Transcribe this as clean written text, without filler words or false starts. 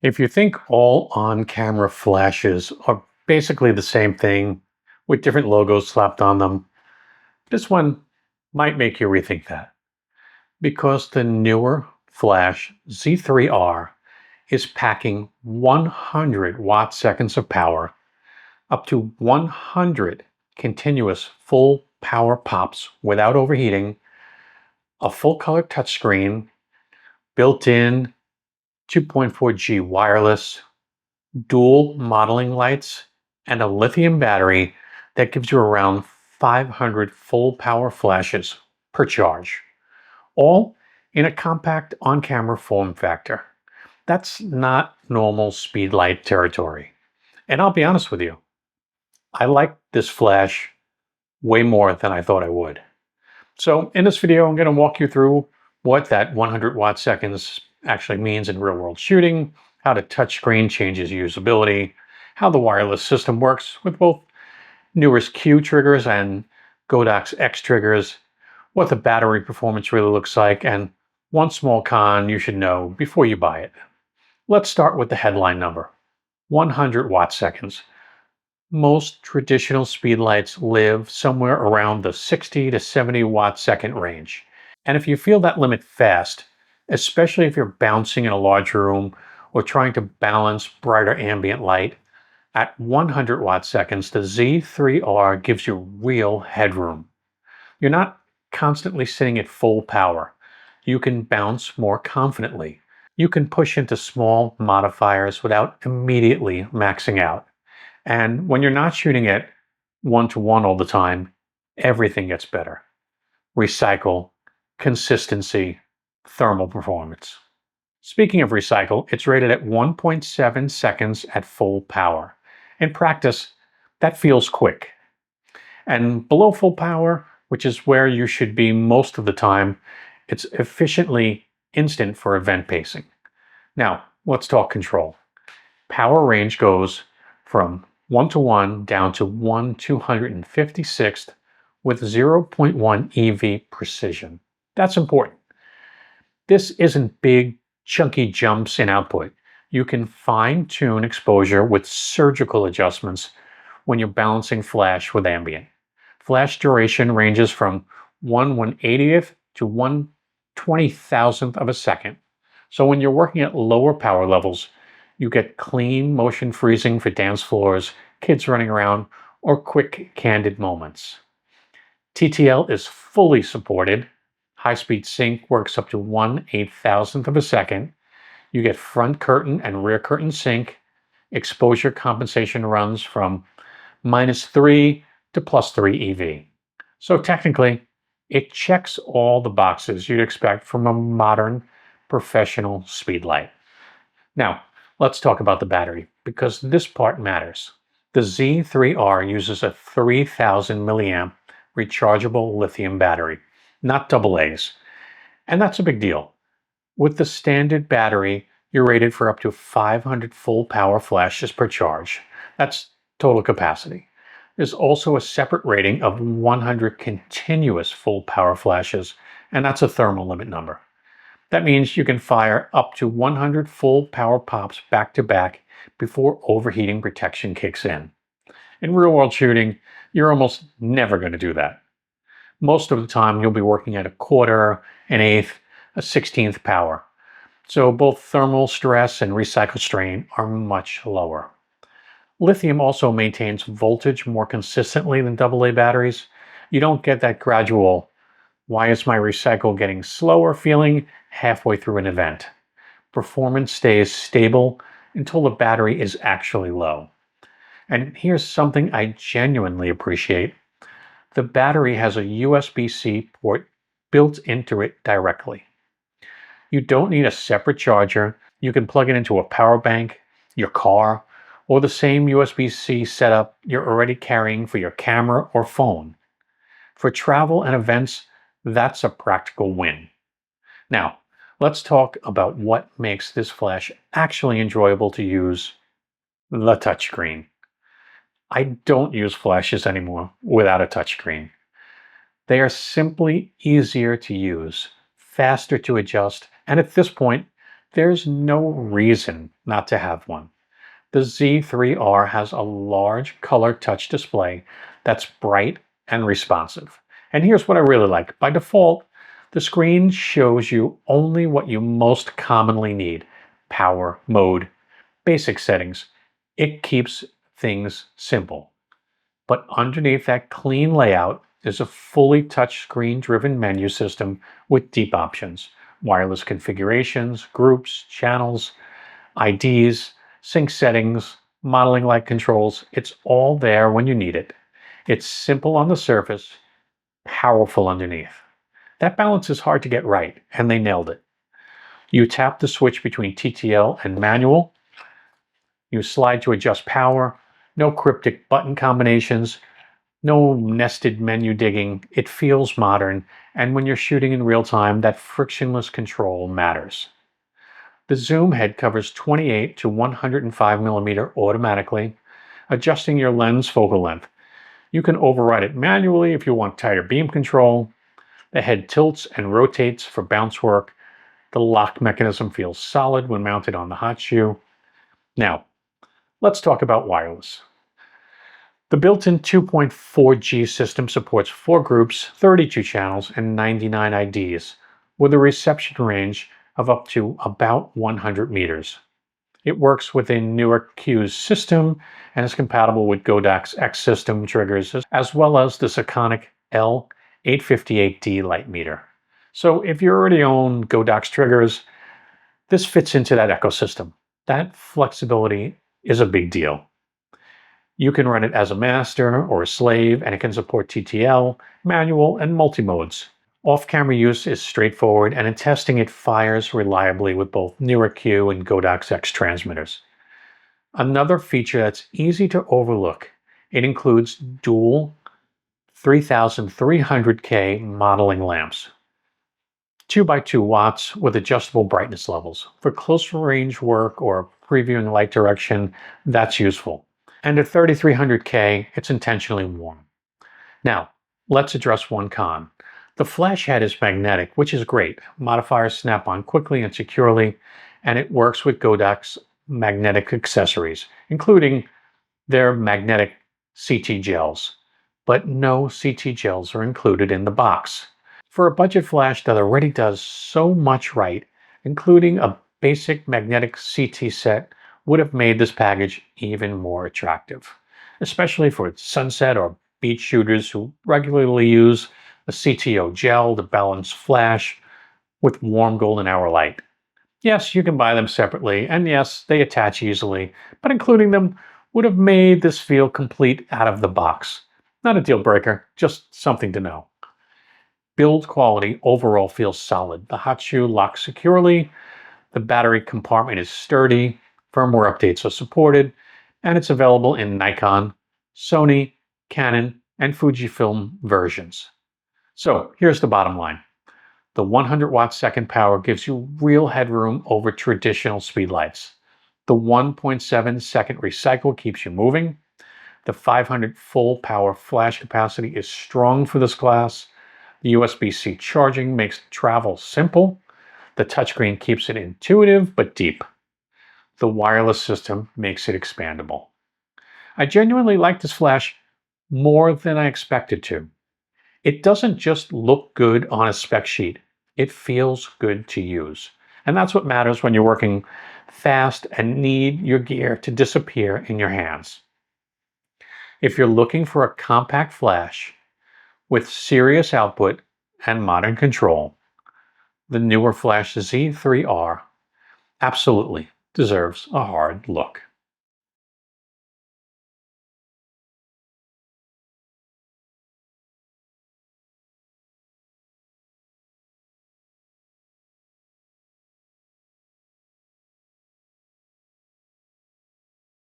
If you think all on-camera flashes are basically the same thing with different logos slapped on them, this one might make you rethink that. Because the Neewer Flash Z3R is packing 100 watt-seconds of power, up to 100 continuous full power pops without overheating, a full-color touchscreen, built-in 2.4G wireless, dual modeling lights, and a lithium battery that gives you around 500 full power flashes per charge, all in a compact on-camera form factor. That's not normal speedlight territory. And I'll be honest with you, I like this flash way more than I thought I would. So in this video, I'm going to walk you through what that 100 watt seconds actually means in real world shooting, how the touchscreen changes usability, how the wireless system works with both Neewer Q triggers and Godox X triggers, what the battery performance really looks like, and one small con you should know before you buy it. Let's start with the headline number, 100 watt seconds. Most traditional speedlights live somewhere around the 60 to 70 watt second range. And if you feel that limit fast, especially if you're bouncing in a large room or trying to balance brighter ambient light, at 100 watt seconds, the Z3R gives you real headroom. You're not constantly sitting at full power. You can bounce more confidently. You can push into small modifiers without immediately maxing out. And when you're not shooting at 1-to-1 all the time, everything gets better. Recycle, consistency, thermal performance. Speaking of recycle, it's rated at 1.7 seconds at full power. In practice, that feels quick. And below full power, which is where you should be most of the time, it's efficiently instant for event pacing. Now, let's talk control. Power range goes from 1-to-1 down to 1/256th with 0.1 EV precision. That's important. This isn't big, chunky jumps in output. You can fine-tune exposure with surgical adjustments when you're balancing flash with ambient. Flash duration ranges from 1/180th to 1/20,000th of a second. So when you're working at lower power levels, you get clean motion freezing for dance floors, kids running around, or quick candid moments. TTL is fully supported. High-speed sync works up to 1/8000th of a second. You get front curtain and rear curtain sync. Exposure compensation runs from -3 to +3 EV. So technically, it checks all the boxes you'd expect from a modern professional speedlight. Now, let's talk about the battery, because this part matters. The Z3R uses a 3000 milliamp rechargeable lithium battery, not AA's. And that's a big deal. With the standard battery, you're rated for up to 500 full power flashes per charge. That's total capacity. There's also a separate rating of 100 continuous full power flashes, and that's a thermal limit number. That means you can fire up to 100 full power pops back to back before overheating protection kicks in. In real world shooting, you're almost never going to do that. Most of the time, you'll be working at a quarter, an eighth, a 16th power. So both thermal stress and recycle strain are much lower. Lithium also maintains voltage more consistently than AA batteries. You don't get that gradual, why is my recycle getting slower feeling halfway through an event. Performance stays stable until the battery is actually low. And here's something I genuinely appreciate. The battery has a USB-C port built into it directly. You don't need a separate charger. You can plug it into a power bank, your car, or the same USB-C setup you're already carrying for your camera or phone. For travel and events, that's a practical win. Now, let's talk about what makes this flash actually enjoyable to use, the touchscreen. I don't use flashes anymore without a touchscreen. They are simply easier to use, faster to adjust, and at this point, There's no reason not to have one. The Z3R has a large color touch display that's bright and responsive. And here's what I really like. By default, the screen shows you only what you most commonly need: power, mode, basic settings. It keeps things simple. But underneath that clean layout is a fully touchscreen driven menu system with deep options: wireless configurations, groups, channels, IDs, sync settings, modeling light controls. It's all there when you need it. It's simple on the surface, powerful underneath. That balance is hard to get right, and they nailed it. You tap the switch between TTL and manual. You slide to adjust power. No cryptic button combinations. No nested menu digging. It feels modern, and when you're shooting in real time, that frictionless control matters. The zoom head covers 28 to 105 millimeter automatically, adjusting your lens focal length. You can override it manually if you want tighter beam control. The head tilts and rotates for bounce work. The lock mechanism feels solid when mounted on the hot shoe. Now, let's talk about wireless. The built-in 2.4G system supports 4 groups, 32 channels, and 99 IDs, with a reception range of up to about 100 meters. It works within Neewer Q's system and is compatible with Godox X system triggers, as well as this iconic L858D light meter. So if you already own Godox triggers, this fits into that ecosystem. That flexibility is a big deal. You can run it as a master or a slave, and it can support TTL, manual, and multi-modes. Off-camera use is straightforward, and in testing it fires reliably with both Neewer Q and Godox X transmitters. Another feature that's easy to overlook, it includes dual 3300K modeling lamps. 2x2 watts with adjustable brightness levels. For closer range work or previewing light direction, that's useful. And at 3300K, it's intentionally warm. Now, let's address one con. The flash head is magnetic, which is great. Modifiers snap on quickly and securely, and it works with Godox magnetic accessories, including their magnetic CT gels. But no CT gels are included in the box. For a budget flash that already does so much right, including a basic magnetic CT set would have made this package even more attractive, especially for sunset or beach shooters who regularly use a CTO gel to balance flash with warm golden hour light. Yes, you can buy them separately, and yes, they attach easily, but including them would have made this feel complete out of the box. Not a deal breaker, just something to know. Build quality overall feels solid. The hot shoe locks securely, the battery compartment is sturdy, firmware updates are supported, and it's available in Nikon, Sony, Canon, and Fujifilm versions. So here's the bottom line. The 100 watt second power gives you real headroom over traditional speedlights. The 1.7 second recycle keeps you moving. The 500 full power flash capacity is strong for this class. The USB-C charging makes travel simple. The touchscreen keeps it intuitive but deep. The wireless system makes it expandable. I genuinely like this flash more than I expected to. It doesn't just look good on a spec sheet. It feels good to use. And that's what matters when you're working fast and need your gear to disappear in your hands. If you're looking for a compact flash with serious output and modern control, the Neewer Flash Z3R absolutely deserves a hard look.